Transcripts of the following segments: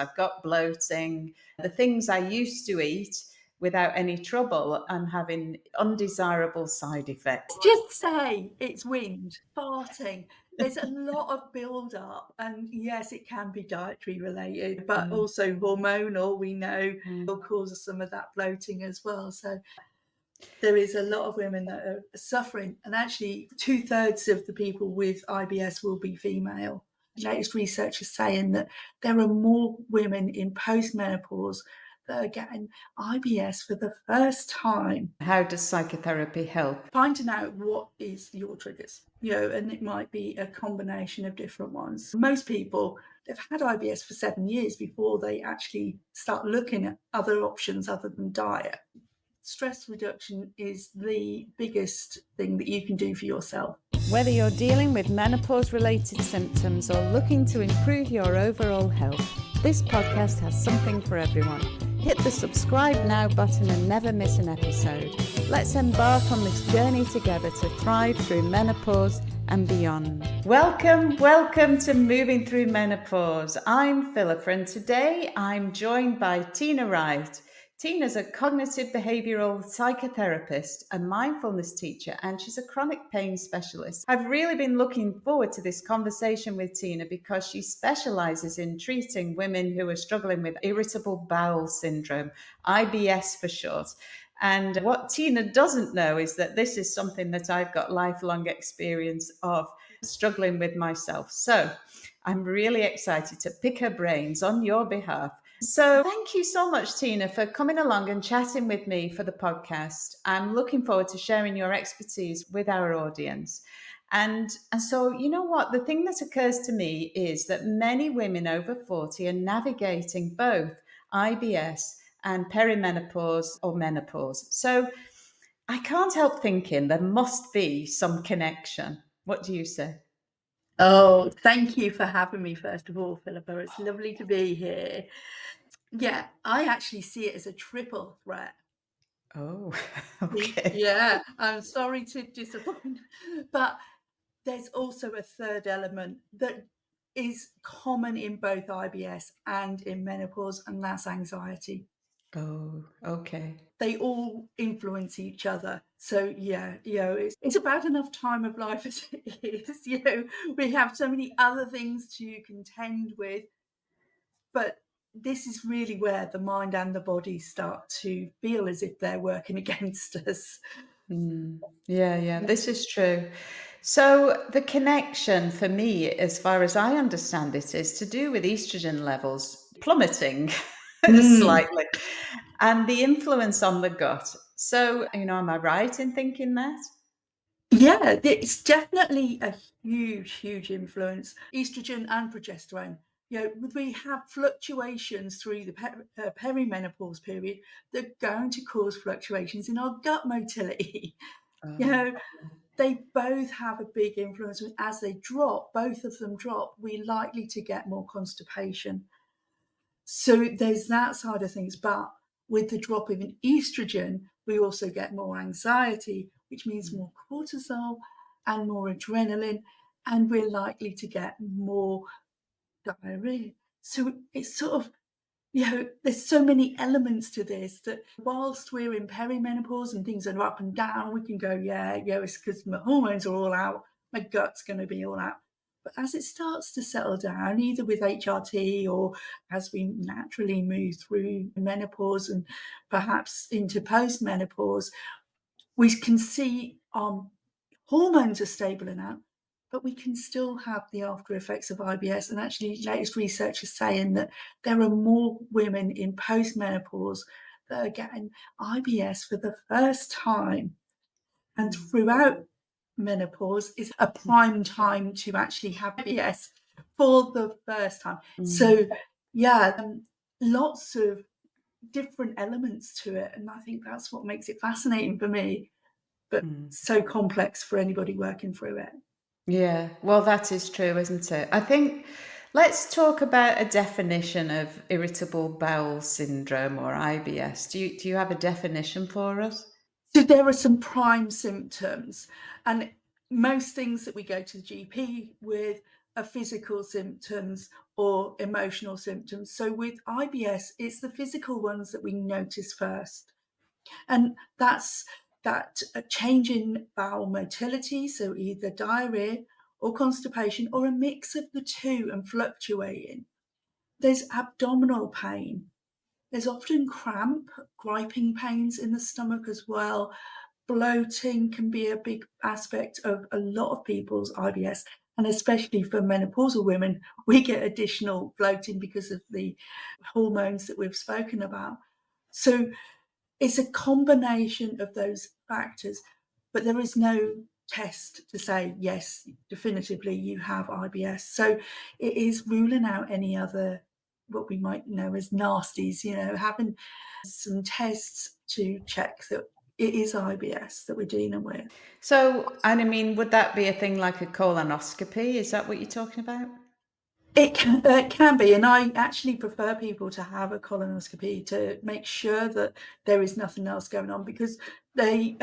I've got bloating. The things I used to eat without any trouble, I'm having undesirable side effects. Just say it's wind, farting. There's a lot of build up, and yes, it can be dietary related, but also hormonal, we know, will cause some of that bloating as well. So there is a lot of women that are suffering, and actually 2/3 of the people with IBS will be female. Latest research is saying that there are more women in postmenopause that are getting IBS for the first time. How does psychotherapy help? Finding out what is your triggers, and it might be a combination of different ones. Most people, they've had IBS for 7 years before they actually start looking at other options other than diet. Stress reduction is the biggest thing that you can do for yourself. Whether you're dealing with menopause-related symptoms or looking to improve your overall health, this podcast has something for everyone. Hit the subscribe now button and never miss an episode. Let's embark on this journey together to thrive through menopause and beyond. Welcome to Moving Through Menopause. I'm Phillipa, and today I'm joined by Tina Wright. Tina's a cognitive behavioural psychotherapist, a mindfulness teacher, and she's a chronic pain specialist. I've really been looking forward to this conversation with Tina because she specialises in treating women who are struggling with Irritable Bowel Syndrome, IBS for short. And what Tina doesn't know is that this is something that I've got lifelong experience of struggling with myself. So I'm really excited to pick her brains on your behalf. So thank you so much, Tina, for coming along and chatting with me for the podcast. I'm looking forward to sharing your expertise with our audience. And so, you know what? The thing that occurs to me is that many women over 40 are navigating both IBS and perimenopause or menopause. So I can't help thinking there must be some connection. What do you say? Oh, thank you for having me, first of all, Philippa. It's lovely to be here. Yeah, I actually see it as a triple threat. Oh, okay. Yeah, I'm sorry to disappoint, but there's also a third element that is common in both IBS and in menopause, and that's anxiety. Oh, okay. They all influence each other. So yeah, it's about enough time of life as it is. We have so many other things to contend with, but this is really where the mind and the body start to feel as if they're working against us. Yeah, this is true. So the connection for me, as far as I understand it, is to do with estrogen levels plummeting Mm. slightly and the influence on the gut. So, am I right in thinking that? Yeah, it's definitely a huge influence. Estrogen and progesterone. We have fluctuations through the perimenopause period that are going to cause fluctuations in our gut motility. you Oh, know, they both have a big influence. As they drop, both of them drop, we're likely to get more constipation. So there's that side of things. But with the drop in estrogen, we also get more anxiety, which means more cortisol and more adrenaline, and we're likely to get more diarrhea. So it's sort of, there's so many elements to this that whilst we're in perimenopause and things are up and down, we can go, it's because my hormones are all out, my gut's going to be all out. But as it starts to settle down, either with HRT or as we naturally move through menopause and perhaps into postmenopause, we can see hormones are stable enough, but we can still have the after effects of IBS. And actually, latest research is saying that there are more women in postmenopause that are getting IBS for the first time. And throughout menopause is a prime time to actually have IBS for the first time. So, yeah, lots of different elements to it. And I think that's what makes it fascinating for me, but so complex for anybody working through it. Yeah, well, that is true, isn't it? I think let's talk about a definition of irritable bowel syndrome or IBS. Do you have a definition for us? So there are some prime symptoms, and most things that we go to the GP with physical symptoms or emotional symptoms. So with IBS, it's the physical ones that we notice first. And that's that change in bowel motility, so either diarrhea or constipation or a mix of the two and fluctuating. There's abdominal pain. There's often cramp, griping pains in the stomach as well. Bloating can be a big aspect of a lot of people's IBS, and especially for menopausal women, we get additional bloating because of the hormones that we've spoken about. So it's a combination of those factors, but there is no test to say, yes, definitively you have IBS. So it is ruling out any other, what we might know as nasties, having some tests to check that it is IBS that we're dealing with. So, and I mean, would that be a thing like a colonoscopy? Is that what you're talking about? It can be, and I actually prefer people to have a colonoscopy to make sure that there is nothing else going on, because they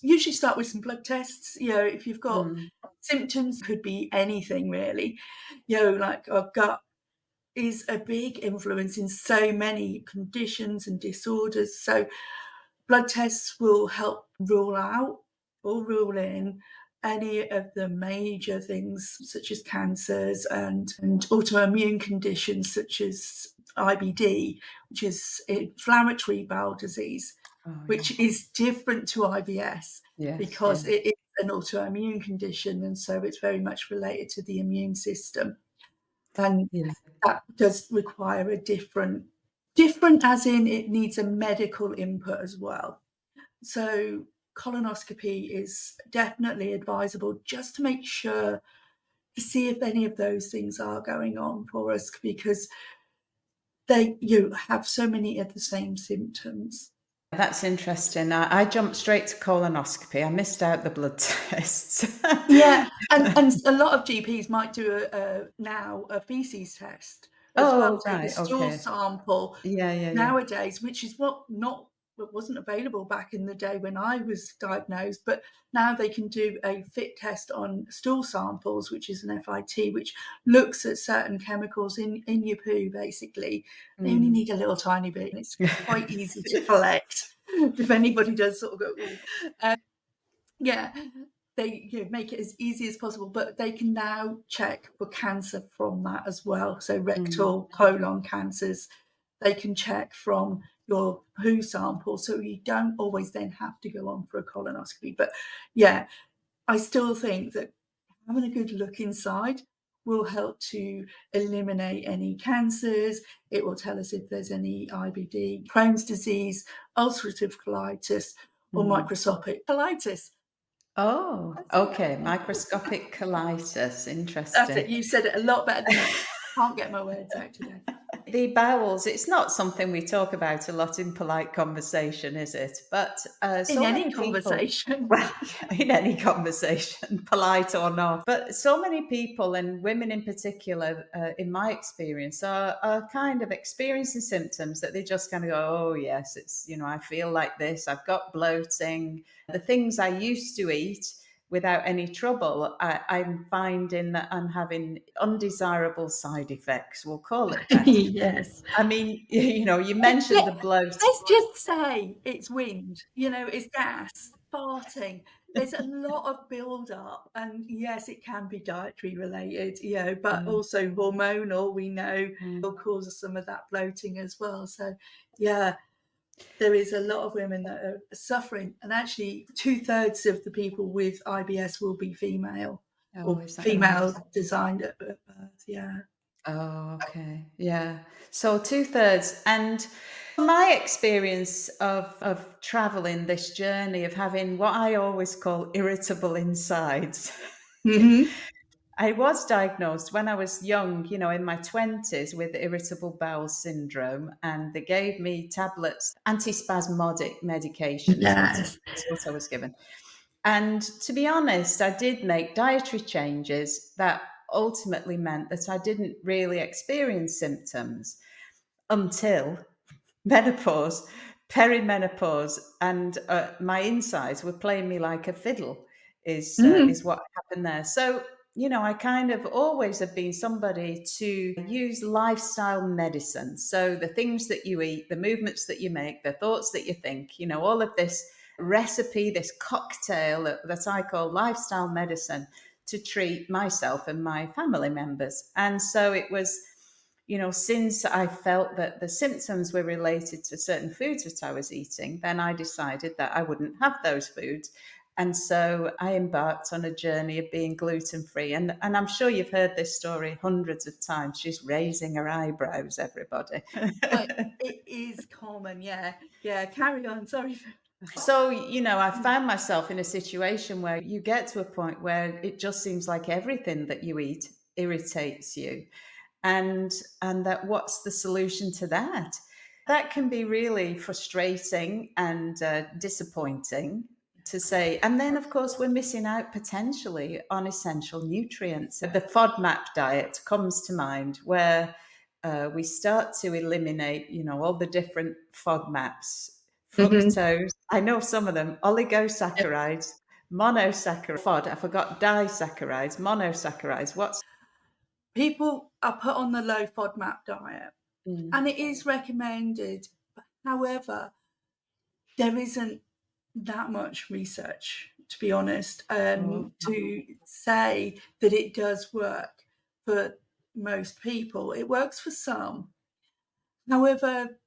usually start with some blood tests. If you've got Mm. symptoms, could be anything really. Like our gut is a big influence in so many conditions and disorders. So blood tests will help rule out or rule in any of the major things such as cancers and autoimmune conditions such as IBD, which is inflammatory bowel disease, Oh, yeah. which is different to IBS Yes, yeah. because it is an autoimmune condition, and so it's very much related to the immune system. And Yeah. that does require a different as in it needs a medical input as well. So colonoscopy is definitely advisable just to make sure to see if any of those things are going on for us, because you have so many of the same symptoms. That's interesting. I jumped straight to colonoscopy. I missed out the blood tests. Yeah, and a lot of GPs might do now a feces test as well, Oh, take a right. stool Okay. sample Yeah, yeah, yeah. nowadays, which is what wasn't available back in the day when I was diagnosed. But now they can do a fit test on stool samples, which is an FIT, which looks at certain chemicals in your poo, basically. They only Mm. need a little tiny bit, and it's quite easy to collect if anybody does sort of go, "Ooh." Yeah, they make it as easy as possible, but they can now check for cancer from that as well. So Mm. rectal, colon cancers, they can check from your poo sample, so you don't always then have to go on for a colonoscopy. But yeah, I still think that having a good look inside will help to eliminate any cancers. It will tell us if there's any IBD, Crohn's disease, ulcerative colitis, or Mm. microscopic colitis. Oh, okay. Microscopic colitis. That's it. Interesting. You said it a lot better than me. Can't get my words out today. The bowels, it's not something we talk about a lot in polite conversation, is it? But In so any many people, conversation. well, in any conversation, polite or not, but so many people and women in particular, in my experience, are kind of experiencing symptoms that they just kind of go, oh, yes, it's, I feel like this, I've got bloating. The things I used to eat without any trouble, I'm finding that I'm having undesirable side effects. We'll call it that. Yes. I mean, you Let, mentioned let, the bloat. let's just say it's wind, it's gas, farting. There's a lot of build up, and yes, it can be dietary related, but Mm, also hormonal, we know mm. will cause some of that bloating as well. So, yeah, there is a lot of women that are suffering, and actually, 2/3 of the people with IBS will be female Oh, or is that right? female designed at birth. Yeah. Oh, okay. Yeah. So two-thirds. And my experience of traveling this journey of having what I always call irritable insides. Hmm. I was diagnosed when I was young, in my 20s with irritable bowel syndrome, and they gave me tablets, antispasmodic medications. Yes. That's what I was given. And to be honest, I did make dietary changes that ultimately meant that I didn't really experience symptoms until menopause, perimenopause, and my insides were playing me like a fiddle. Is Mm. what happened there. So I kind of always have been somebody to use lifestyle medicine. So the things that you eat, the movements that you make, the thoughts that you think, all of this recipe, this cocktail that I call lifestyle medicine to treat myself and my family members. And so it was, since I felt that the symptoms were related to certain foods that I was eating, then I decided that I wouldn't have those foods. And so I embarked on a journey of being gluten free. And I'm sure you've heard this story hundreds of times. She's raising her eyebrows, everybody. It is common, yeah. Yeah, carry on. Sorry. So, I found myself in a situation where you get to a point where it just seems like everything that you eat irritates you. And that what's the solution to that? That can be really frustrating and disappointing to say. And then, of course, we're missing out potentially on essential nutrients. The FODMAP diet comes to mind, where we start to eliminate, all the different FODMAPs, Mhm. fructose. I know some of them, oligosaccharides, monosaccharides, FOD. I forgot disaccharides, monosaccharides. What's People are put on the low FODMAP diet, and mm, it is recommended. However, there isn't that much research, to be honest, oh, to say that it does work for most people. It works for some. However,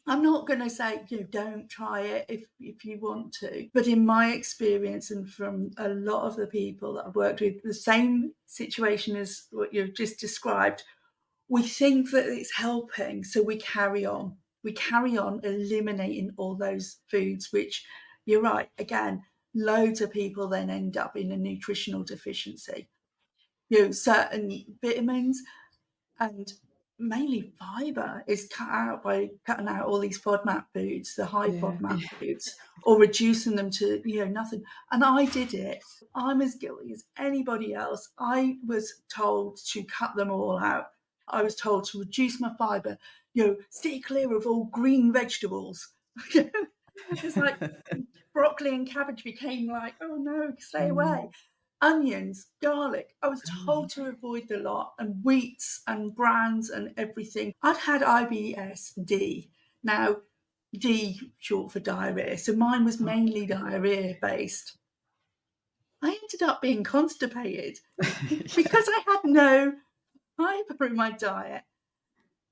I'm not going to say don't try it if you want to, but in my experience and from a lot of the people that I've worked with, the same situation as what you've just described, we think that it's helping, so we carry on. We carry on eliminating all those foods, which you're right. Again, loads of people then end up in a nutritional deficiency. Certain vitamins and mainly fiber is cut out by cutting out all these FODMAP foods, the high yeah. FODMAP foods, or reducing them to nothing. And I did it. I'm as guilty as anybody else. I was told to cut them all out. I was told to reduce my fiber. Stay clear of all green vegetables. It's like broccoli and cabbage became like, oh no, stay away. Mm. Onions, garlic. I was Oh, told to avoid the lot, and wheats and brands and everything. I'd had IBS D. Now, D short for diarrhea. So mine was oh. mainly diarrhea based. I ended up being constipated Yeah. because I had no fiber in my diet.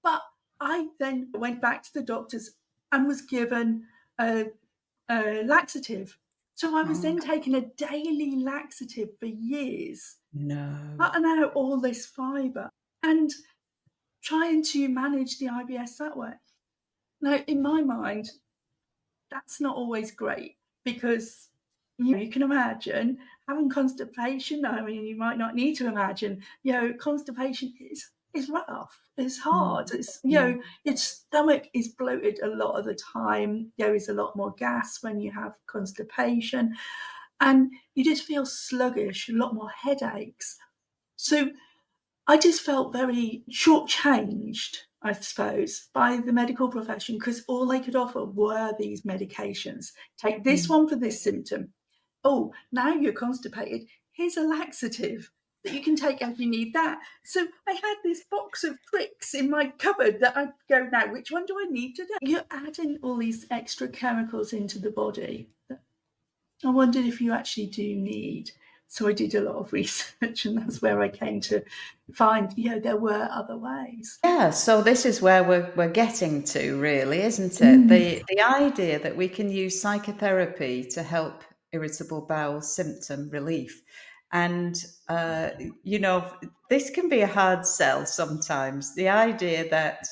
But I then went back to the doctors and was given a laxative. So I was Oh, then taking a daily laxative for years, no. cutting out all this fibre and trying to manage the IBS that way. Now, in my mind, that's not always great because you can imagine having constipation. I mean, you might not need to imagine, constipation is rough, it's hard, Mm, it's mm. your stomach is bloated a lot of the time. There is a lot more gas when you have constipation, and you just feel sluggish, a lot more headaches. So I just felt very shortchanged, I suppose, by the medical profession because all they could offer were these medications. Take this Mm. one for this symptom. Oh, now you're constipated. Here's a laxative that you can take if you need that. So I had this box of tricks in my cupboard that I'd go, now, which one do I need today? You're adding all these extra chemicals into the body that I wondered if you actually do need. So I did a lot of research, and that's where I came to find, there were other ways. Yeah, so this is where we're getting to, really, isn't it? Mm. The idea that we can use psychotherapy to help irritable bowel symptom relief. And you know, this can be a hard sell sometimes. The idea that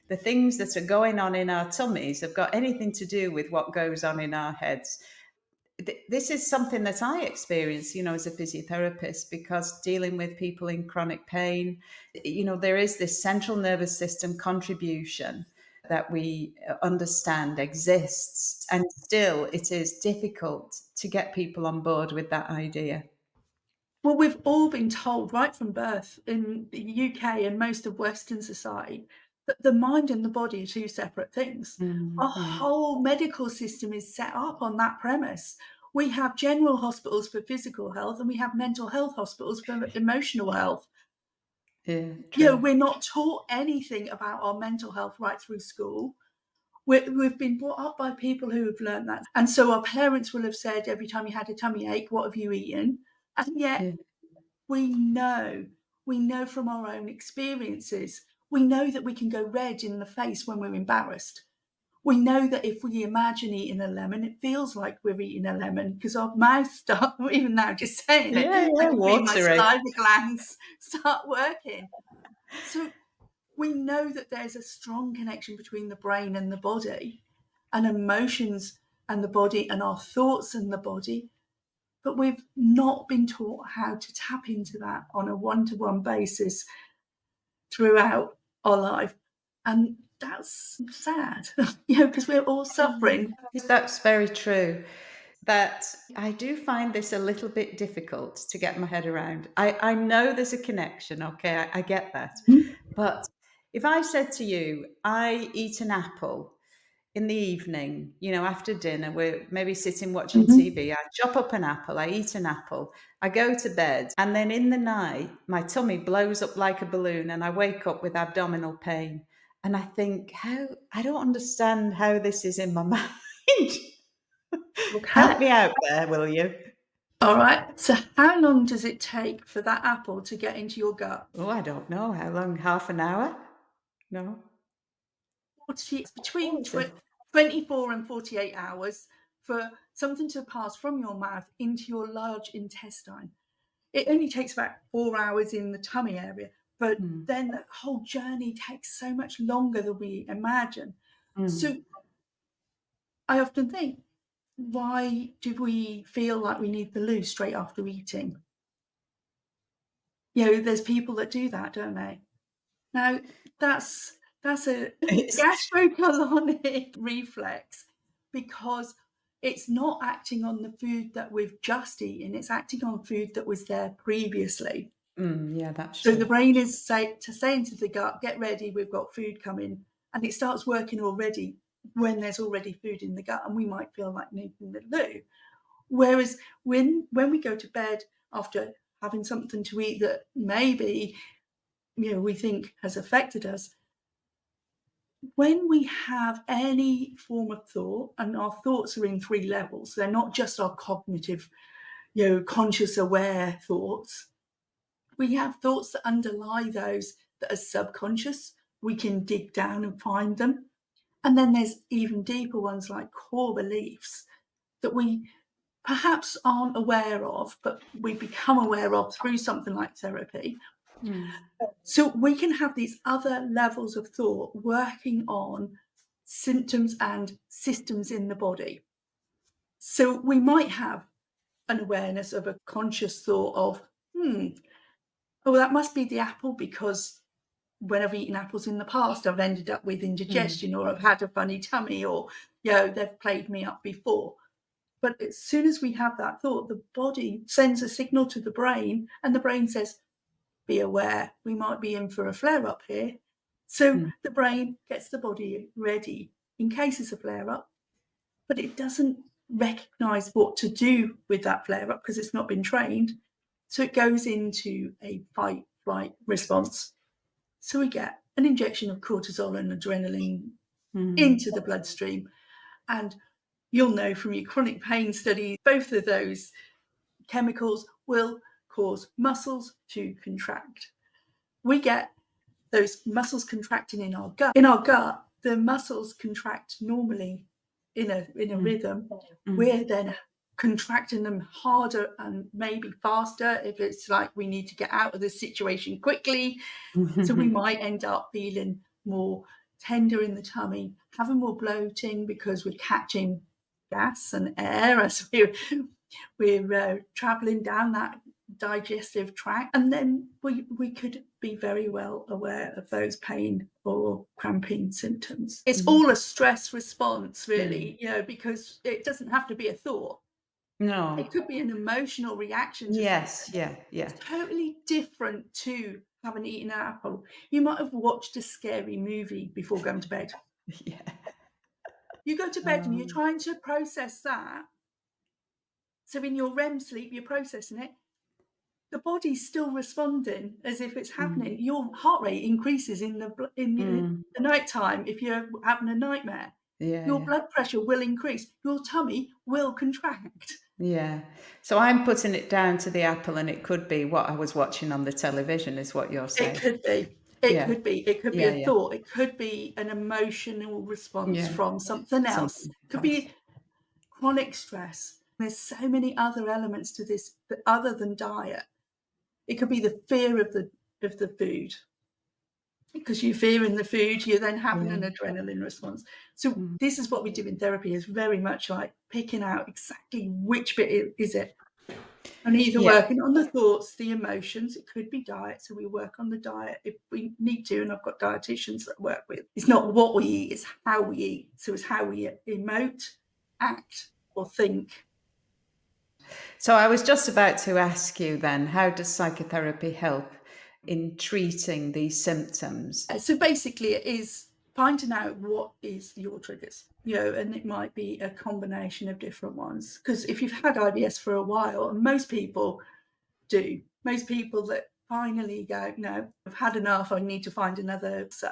the things that are going on in our tummies have got anything to do with what goes on in our heads. This is something that I experience, as a physiotherapist, because dealing with people in chronic pain, there is this central nervous system contribution that we understand exists. And still, it is difficult to get people on board with that idea. Well, we've all been told right from birth in the UK and most of Western society that the mind and the body are two separate things. Our Mm, mm, whole medical system is set up on that premise. We have general hospitals for physical health, and we have mental health hospitals for emotional health. Yeah, true. We're not taught anything about our mental health right through school. We've been brought up by people who have learned that. And so our parents will have said, every time you had a tummy ache, what have you eaten? And yet Yeah. we know from our own experiences, we know that we can go red in the face when we're embarrassed. We know that if we imagine eating a lemon, it feels like we're eating a lemon because our mouth starts, even now just saying it, Yeah, I yeah, can feel my watery. saliva glands start working. So we know that there's a strong connection between the brain and the body, and emotions and the body, and our thoughts and the body, but we've not been taught how to tap into that on a one-to-one basis throughout our life. And that's sad, because we're all suffering. That's very true. That I do find this a little bit difficult to get my head around. I know there's a connection, okay, I get that. Mhm. But if I said to you, I eat an apple in the evening, after dinner, we're maybe sitting watching Mhm. TV, I chop up an apple, I eat an apple, I go to bed, and then in the night, my tummy blows up like a balloon and I wake up with abdominal pain. And I think, I don't understand how this is in my mind. Help Okay. me out there, will you? All right. So how long does it take for that apple to get into your gut? Oh, I don't know. How long? Half an hour? No. It's between Oh, is it? 24 and 48 hours for something to pass from your mouth into your large intestine. It only takes about 4 hours in the tummy area, but Mm. then the whole journey takes so much longer than we imagine. Mm. So I often think, why do we feel like we need the loo straight after eating? There's people that do that, don't they? Now, that's a It's, gastrocolonic reflex because it's not acting on the food that we've just eaten, it's acting on food that was there previously. yeah, that's So the true. brain is saying to the gut, get ready, we've got food coming. And it starts working already when there's already food in the gut, and we might feel like needing the loo. Whereas when we go to bed after having something to eat that maybe we think has affected us, when we have any form of thought, and our thoughts are in three levels, they're not just our cognitive, conscious aware thoughts. We have thoughts that underlie those that are subconscious. We can dig down and find them. And then there's even deeper ones like core beliefs that we perhaps aren't aware of, but we become aware of through something like therapy. Mm. So we can have these other levels of thought working on symptoms and systems in the body. So we might have an awareness of a conscious thought of, oh, that must be the apple because when I've eaten apples in the past, I've ended up with Mm. indigestion or I've had a funny tummy or, they've played me up before. But as soon as we have that thought, the body sends a signal to the brain and the brain says, be aware, we might be in for a flare up here. So Mm. the brain gets the body ready in case it's a flare up, but it doesn't recognize what to do with that flare up because it's not been trained. So it goes into a fight flight response. So we get an injection of cortisol and adrenaline Mm. into the bloodstream. And you'll know from your chronic pain studies, both of those chemicals will cause muscles to contract. We get those muscles contracting in our gut. In our gut, the muscles contract normally in a Mm. rhythm. Mm. We're then contracting them harder and maybe faster if it's like we need to get out of the situation quickly. So we might end up feeling more tender in the tummy, having more bloating because we're catching gas and air as we're traveling down that digestive tract. And then we could be very well aware of those pain or cramping symptoms. It's Mm. all a stress response, Mm. really, because it doesn't have to be a thought. No. It could be an emotional reaction to something. Yes. Yeah. Yeah. It's totally different to having eaten an apple. You might have watched a scary movie before going to bed. Yeah. You go to bed and you're trying to process that, So in your REM sleep, you're processing it. The body's still responding as if it's happening. Your heart rate increases in the night time if you're having a nightmare. Your blood pressure will increase. Your tummy will contract. Yeah. So I'm putting it down to the apple, and it could be what I was watching on the television, is what you're saying. It could be. It Yeah. could be. It could be Yeah, a yeah. thought. It could be an emotional response Yeah. from something else. Something Could else. be chronic stress. There's so many other elements to this other than diet. It could be the fear of the food. Because you're fearing the food, you're then having an adrenaline response. So this is what we do in therapy, is very much like picking out exactly which bit is it. And either Yeah. working on the thoughts, the emotions, it could be diet. So we work on the diet if we need to, and I've got dietitians that I work with. It's not what we eat, it's how we eat. So it's how we emote, act, or think. So I was just about to ask you then, how does psychotherapy help in treating these symptoms? So basically it is finding out what is your triggers, and it might be a combination of different ones. Because if you've had IBS for a while, and most people do, most people that finally go, no, I've had enough, I need to find another. So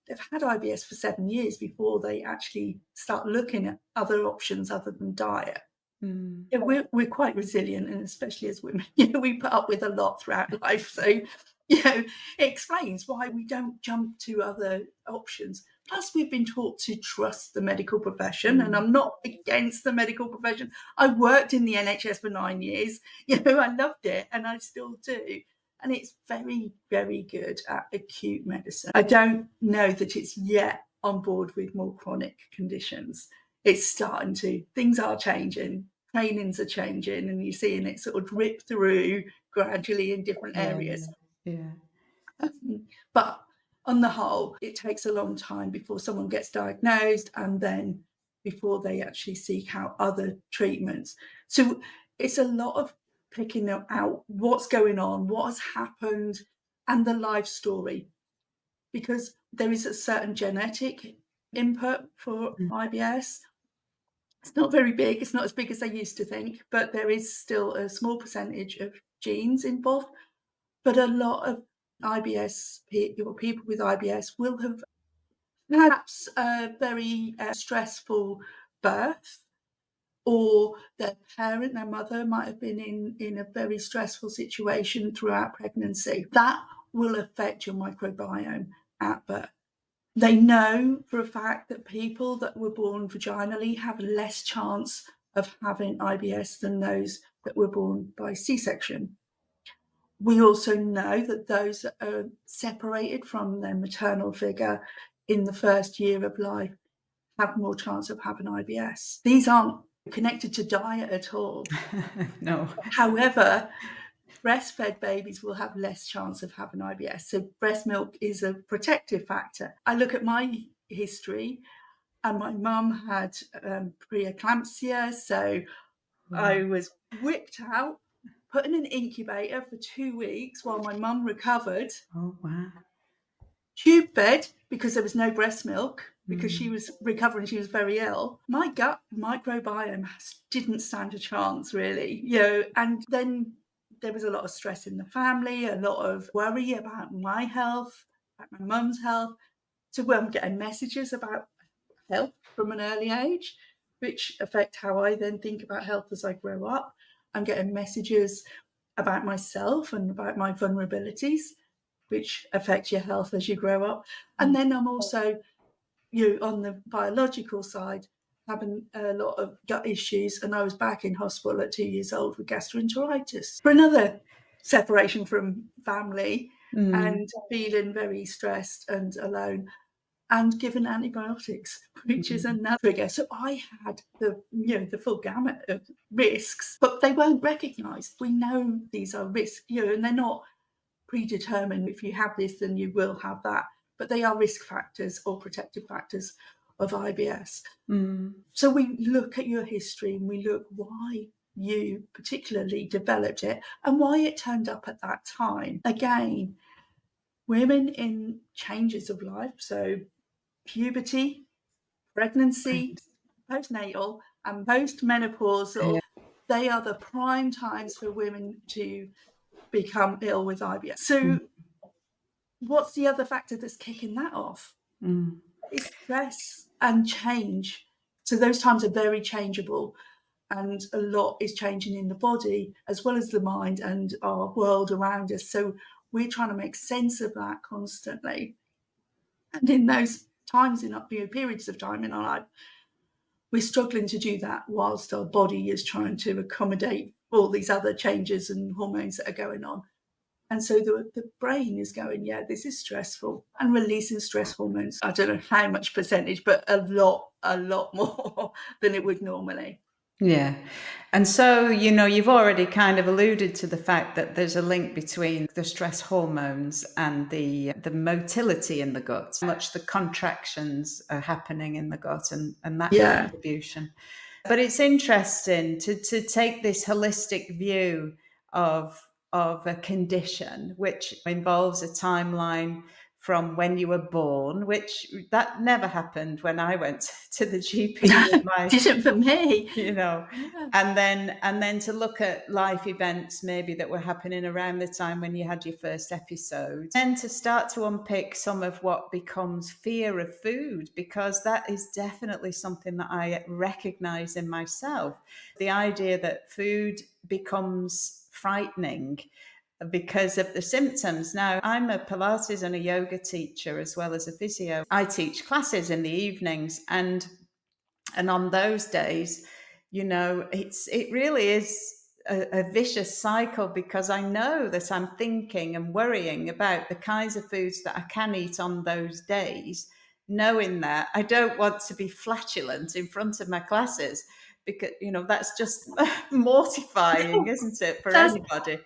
they've had IBS for 7 years before they actually start looking at other options other than diet. Yeah, we're quite resilient, and especially as women, we put up with a lot throughout life. So, it explains why we don't jump to other options. Plus, we've been taught to trust the medical profession, and I'm not against the medical profession. I worked in the NHS for 9 years. I loved it, and I still do. And it's very, very good at acute medicine. I don't know that it's yet on board with more chronic conditions. It's starting to. Things are changing. Trainings are changing, and you're seeing it sort of drip through gradually in different areas. Yeah. But on the whole, it takes a long time before someone gets diagnosed and then before they actually seek out other treatments. So it's a lot of picking out what's going on, what has happened, and the life story, because there is a certain genetic input for IBS. It's not very big. It's not as big as they used to think, but there is still a small percentage of genes involved. But a lot of IBS people with IBS will have perhaps a very stressful birth, or their parent, their mother, might have been in a very stressful situation throughout pregnancy. That will affect your microbiome at birth. They know for a fact that people that were born vaginally have less chance of having IBS than those that were born by C-section. We also know that those that are separated from their maternal figure in the first year of life have more chance of having IBS. These aren't connected to diet at all. No. However, breastfed babies will have less chance of having IBS. So breast milk is a protective factor. I look at my history, and my mum had preeclampsia. So I was whipped out, put in an incubator for 2 weeks while my mum recovered, Oh, wow. tube fed because there was no breast milk, because she was recovering, she was very ill. My gut microbiome didn't stand a chance, really, and then there was a lot of stress in the family, a lot of worry about my health, about my mum's health. So I'm getting messages about health from an early age, which affect how I then think about health as I grow up. I'm getting messages about myself and about my vulnerabilities, which affect your health as you grow up. And then I'm also, on the biological side, having a lot of gut issues. And I was back in hospital at 2 years old with gastroenteritis for another separation from family, and feeling very stressed and alone, and given antibiotics, which is another trigger. So I had the full gamut of risks, but they weren't recognised. We know these are risks, and they're not predetermined. If you have this, then you will have that. But they are risk factors or protective factors of IBS. So we look at your history, and we look why you particularly developed it and why it turned up at that time. Again, women in changes of life, so puberty, pregnancy, postnatal, and postmenopausal, they are the prime times for women to become ill with IBS. So what's the other factor that's kicking that off? It's stress and change. So those times are very changeable, and a lot is changing in the body as well as the mind and our world around us. So we're trying to make sense of that constantly. And in those times, in periods of time in our life, we're struggling to do that whilst our body is trying to accommodate all these other changes and hormones that are going on. And so the brain is going, yeah, this is stressful, and releasing stress hormones. I don't know how much percentage, but a lot more than it would normally. Yeah. And so, you've already kind of alluded to the fact that there's a link between the stress hormones and the motility in the gut, how much the contractions are happening in the gut and that Yeah. contribution. But it's interesting to take this holistic view of a condition which involves a timeline from when you were born, which that never happened when I went to the GP with my, Didn't for me. Yeah. And then to look at life events maybe that were happening around the time when you had your first episode, and to start to unpick some of what becomes fear of food, because that is definitely something that I recognize in myself. The idea that food becomes frightening because of the symptoms. Now, I'm a Pilates and a yoga teacher as well as a physio. I teach classes in the evenings, and on those days, it really is a vicious cycle, because I know that I'm thinking and worrying about the kinds of foods that I can eat on those days, knowing that I don't want to be flatulent in front of my classes, because that's just mortifying, isn't it, for That's anybody?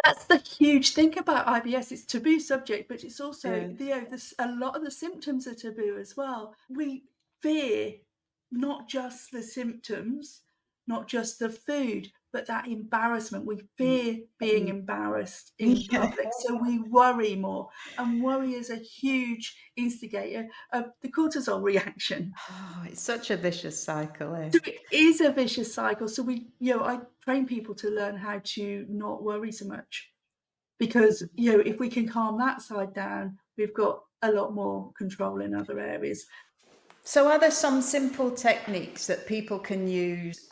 That's the huge thing about IBS. It's taboo subject, but it's also, Yeah. a lot of the symptoms are taboo as well. We fear not just the symptoms, not just the food, but that embarrassment. We fear being embarrassed in Yeah. public, so we worry more. And worry is a huge instigator of the cortisol reaction. Oh, it's such a vicious cycle, eh? So it is a vicious cycle. So I train people to learn how to not worry so much. Because, if we can calm that side down, we've got a lot more control in other areas. So, are there some simple techniques that people can use?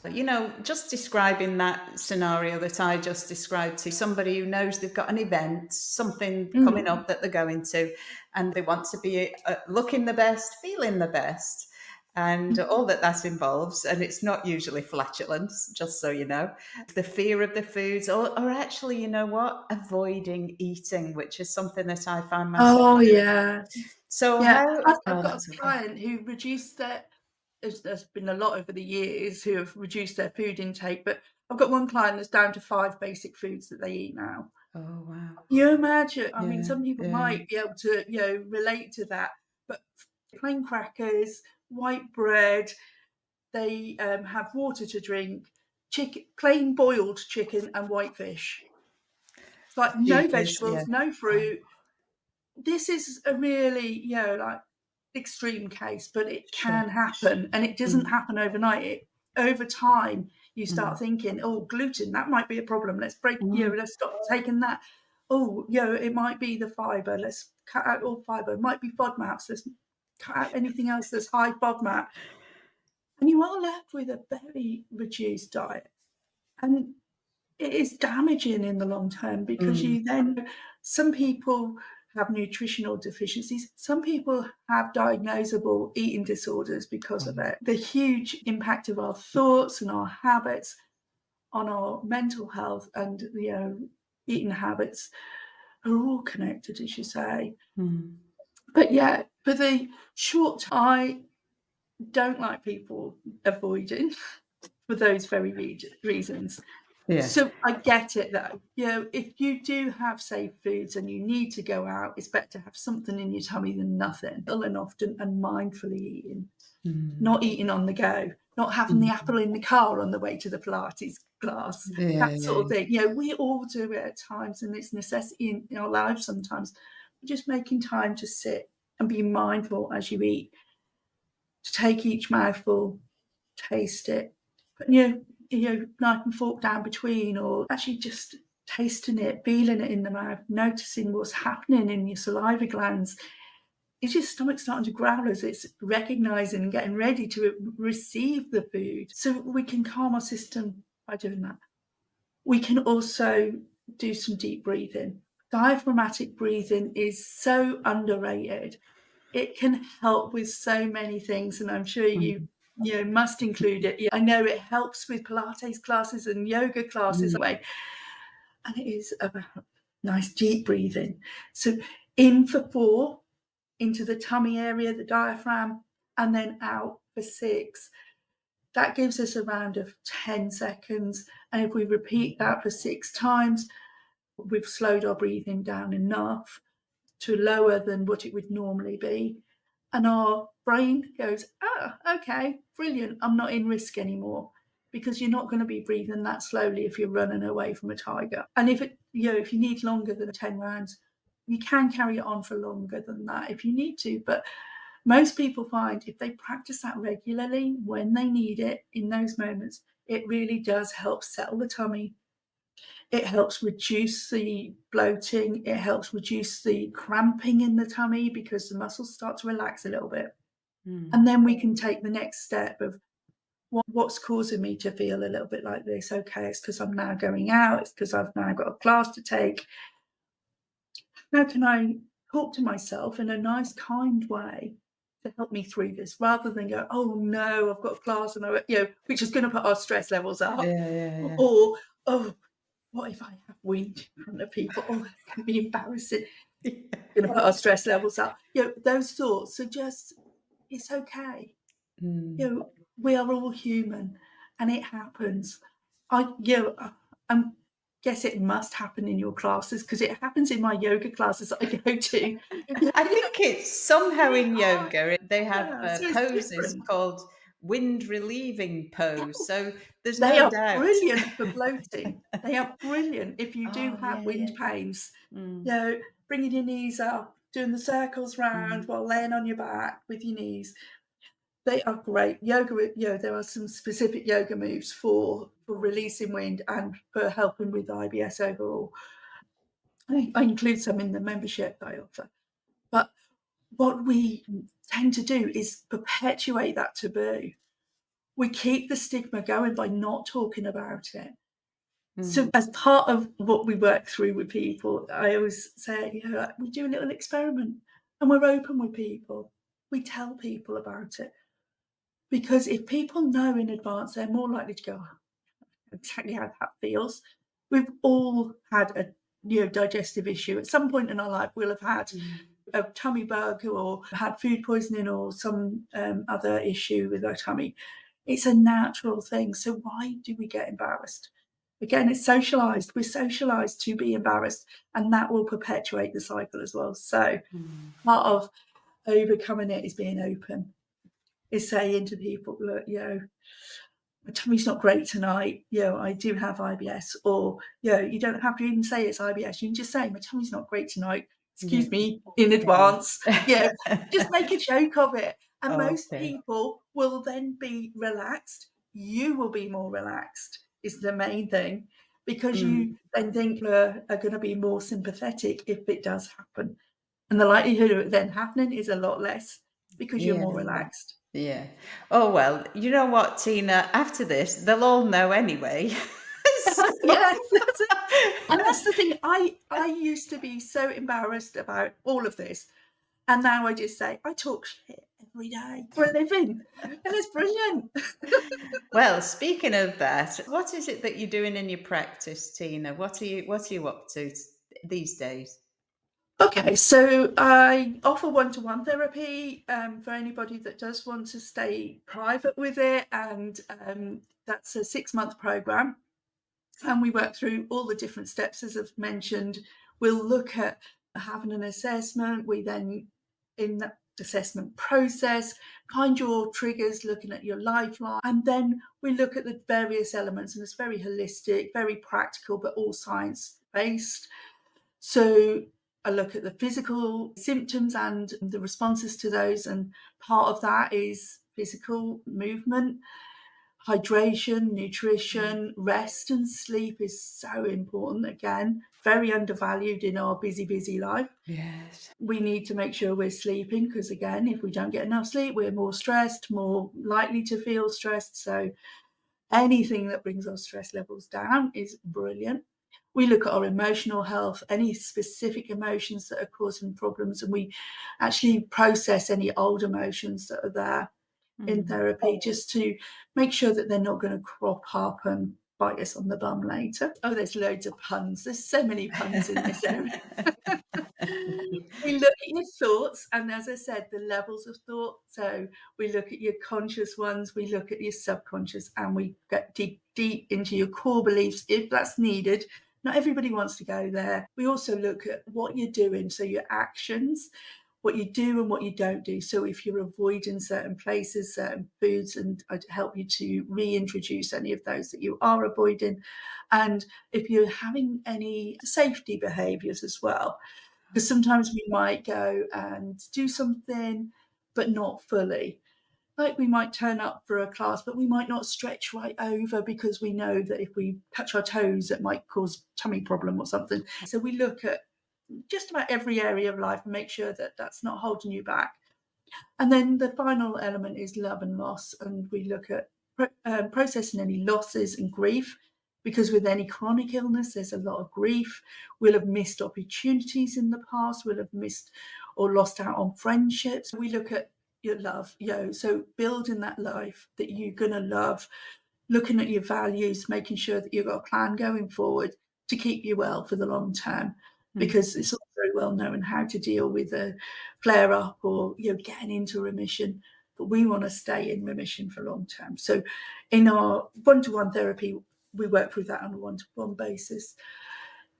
Just describing that scenario that I just described to somebody who knows they've got an event, something coming up that they're going to, and they want to be looking the best, feeling the best, and all that involves. And it's not usually flatulence, just so you know. The fear of the foods, or actually, avoiding eating, which is something that I find myself. Oh, yeah. So, Yeah. how? I've Oh, got that's a okay. client who reduced there's been a lot over the years who have reduced their food intake, but I've got one client that's down to 5 basic foods that they eat now. Oh, wow. You imagine, I mean, Yeah, some people yeah. might be able to, relate to that, but plain crackers, white bread, they have water to drink, chicken, plain boiled chicken and white fish. It's like no Cheapers, yeah. vegetables, no fruit. This is a really, like extreme case, but it Sure. can happen, and it doesn't Mm, happen overnight. Over time, you start mm, thinking, "Oh, gluten, that might be a problem. Let's break, mm. let's stop taking that. Oh, it might be the fiber. Let's cut out all fiber. It might be FODMAPs. Let's cut out anything else that's high FODMAP." And you are left with a very reduced diet. And it is damaging in the long term, because Mm, some people have nutritional deficiencies. Some people have diagnosable eating disorders because of wow. it. The huge impact of our thoughts and our habits on our mental health and, eating habits are all connected, as you say. Mm, But yeah, for the I don't like people avoiding for those very reasons. yeah. So I get it though. If you do have safe foods and you need to go out, it's better to have something in your tummy than nothing. Ill and often, and mindfully eating, Mm, not eating on the go, not having the mm. apple in the car on the way to the Pilates class, Yeah, that sort yeah. of thing. We all do it at times, and it's necessity in our lives sometimes. Just making time to sit and be mindful as you eat, to take each mouthful, taste it. But knife and fork down between, or actually just tasting it, feeling it in the mouth, noticing what's happening in your saliva glands. Is your stomach starting to growl as it's recognizing and getting ready to receive the food? So we can calm our system by doing that. We can also do some deep breathing. Diaphragmatic breathing is so underrated. It can help with so many things, and I'm sure you must include it. I know it helps with Pilates classes and yoga classes away, and it is about nice deep breathing. So in for 4, into the tummy area, the diaphragm, and then out for 6. That gives us a round of 10 seconds. And if we repeat that for 6 times, we've slowed our breathing down enough to lower than what it would normally be. And our brain goes, okay, brilliant. I'm not in risk anymore, because you're not going to be breathing that slowly if you're running away from a tiger. And if you need longer than 10 rounds, you can carry it on for longer than that if you need to. But most people find if they practice that regularly when they need it in those moments, it really does help settle the tummy. It helps reduce the bloating. It helps reduce the cramping in the tummy because the muscles start to relax a little bit. And then we can take the next step of what's causing me to feel a little bit like this. Okay, it's because I'm now going out. It's because I've now got a class to take. How can I talk to myself in a nice, kind way to help me through this, rather than go, oh no, I've got a class and which is going to put our stress levels up, or oh, what if I have wind in front of people? Oh, it can be embarrassing. Going to put our stress levels up. Those thoughts. So just, it's okay. We are all human, and it happens. I guess it must happen in your classes, because it happens in my yoga classes that I go to. I think it's somehow in yoga, they have So it's poses different. called wind relieving pose. So there's They no are doubt. brilliant for bloating. They are brilliant if you do Oh, have wind pains. Mm. Bringing your knees up, doing the circles round while laying on your back with your knees. They are great. Yoga, there are some specific yoga moves for releasing wind and for helping with IBS overall. I include some in the membership that I offer. But what we tend to do is perpetuate that taboo. We keep the stigma going by not talking about it. So as part of what we work through with people, I always say, we do a little experiment, and we're open with people. We tell people about it. Because if people know in advance, they're more likely to go, exactly how that feels. We've all had a digestive issue. At some point in our life, we'll have had a tummy bug, or had food poisoning, or some other issue with our tummy. It's a natural thing. So why do we get embarrassed? Again, it's socialized. We're socialized to be embarrassed, and that will perpetuate the cycle as well. So part of overcoming it is being open, is saying to people, look, my tummy's not great tonight. I do have IBS. Or, you don't have to even say it's IBS. You can just say, my tummy's not great tonight. Excuse me in advance. Just make a joke of it. And most people will then be relaxed. You will be more relaxed, is the main thing, because you then think are going to be more sympathetic if it does happen. And the likelihood of it then happening is a lot less, because you're more relaxed. Yeah. Oh, well, you know what, Tina? After this, they'll all know anyway. Yes, that's it. And that's the thing. I used to be so embarrassed about all of this, and now I just say I talk shit every day for a living, and it's brilliant. Well, speaking of that, what is it that you're doing in your practice, Tina? What are you up to these days? Okay, so I offer one-to-one therapy for anybody that does want to stay private with it, and that's a 6-month program. And we work through all the different steps, as I've mentioned. We'll look at having an assessment. We then, in that assessment process, find your triggers, looking at your lifeline. And then we look at the various elements, and it's very holistic, very practical, but all science-based. So I look at the physical symptoms and the responses to those. And part of that is physical movement. hydration, nutrition, rest and sleep is so important. Again, very undervalued in our busy life. Yes. We need to make sure we're sleeping because, again, if we don't get enough sleep, we're more stressed, more likely to feel stressed. So anything that brings our stress levels down is brilliant. We look at our emotional health, any specific emotions that are causing problems, and we actually process any old emotions that are there in therapy just to make sure that they're not going to crop up and bite us on the bum later. Oh, there's loads of puns. There's so many puns in this area. We look at your thoughts, and as I said, the levels of thought. So we look at your conscious ones, we look at your subconscious, and we get deep into your core beliefs if that's needed. Not everybody wants to go there. We also look at what you're doing, so your actions, what you do and what you don't do. So if you're avoiding certain places, certain foods, and I'd help you to reintroduce any of those that you are avoiding. And if you're having any safety behaviours as well, because sometimes we might go and do something, but not fully. Like we might turn up for a class, but we might not stretch right over because we know that if we touch our toes, it might cause tummy problem or something. So we look at just about every area of life and make sure that that's not holding you back. And then the final element is love and loss. And we look at processing any losses and grief, because with any chronic illness, there's a lot of grief. We'll have missed opportunities in the past. We'll have missed or lost out on friendships. We look at your love, so building that life that you're going to love, looking at your values, making sure that you've got a plan going forward to keep you well for the long term, because it's all very well known how to deal with a flare up or getting into remission, but we want to stay in remission for long term. So in our one-to-one therapy, we work through that on a one-to-one basis.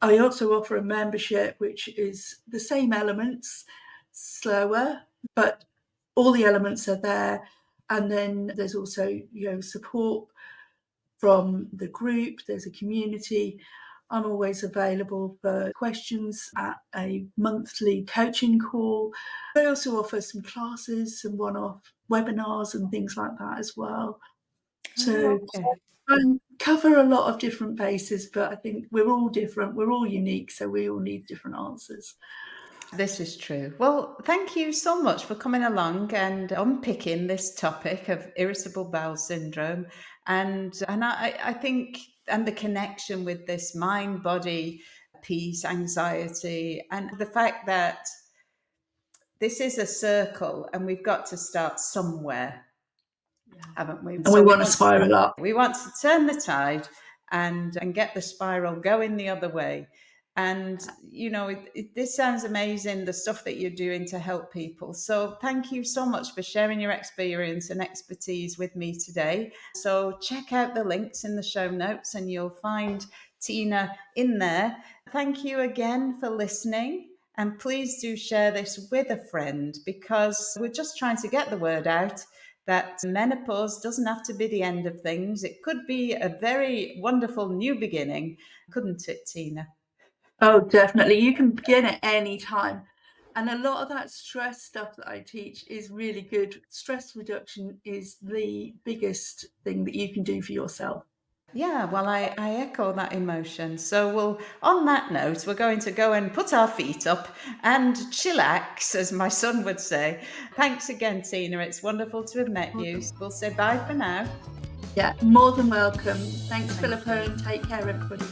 I also offer a membership, which is the same elements, slower, but all the elements are there. And then there's also support from the group. There's a community. I'm always available for questions at a monthly coaching call. I also offer some classes, some one-off webinars and things like that as well. So I cover a lot of different bases, but I think we're all different. We're all unique, so we all need different answers. This is true. Well, thank you so much for coming along and unpicking this topic of irritable bowel syndrome, and I think, and the connection with this mind body peace, anxiety, and the fact that this is a circle and we've got to start somewhere, haven't we? And we want to spiral up. We want to turn the tide and get the spiral going the other way. And, this sounds amazing, the stuff that you're doing to help people. So thank you so much for sharing your experience and expertise with me today. So check out the links in the show notes and you'll find Tina in there. Thank you again for listening. And please do share this with a friend, because we're just trying to get the word out that menopause doesn't have to be the end of things. It could be a very wonderful new beginning, couldn't it, Tina? Oh, definitely. You can begin at any time. And a lot of that stress stuff that I teach is really good. Stress reduction is the biggest thing that you can do for yourself. Yeah, well, I echo that emotion. So on that note, we're going to go and put our feet up and chillax, as my son would say. Thanks again, Tina. It's wonderful to have met you. We'll say bye for now. Yeah, more than welcome. Thanks, Phillipa, and take care, everybody.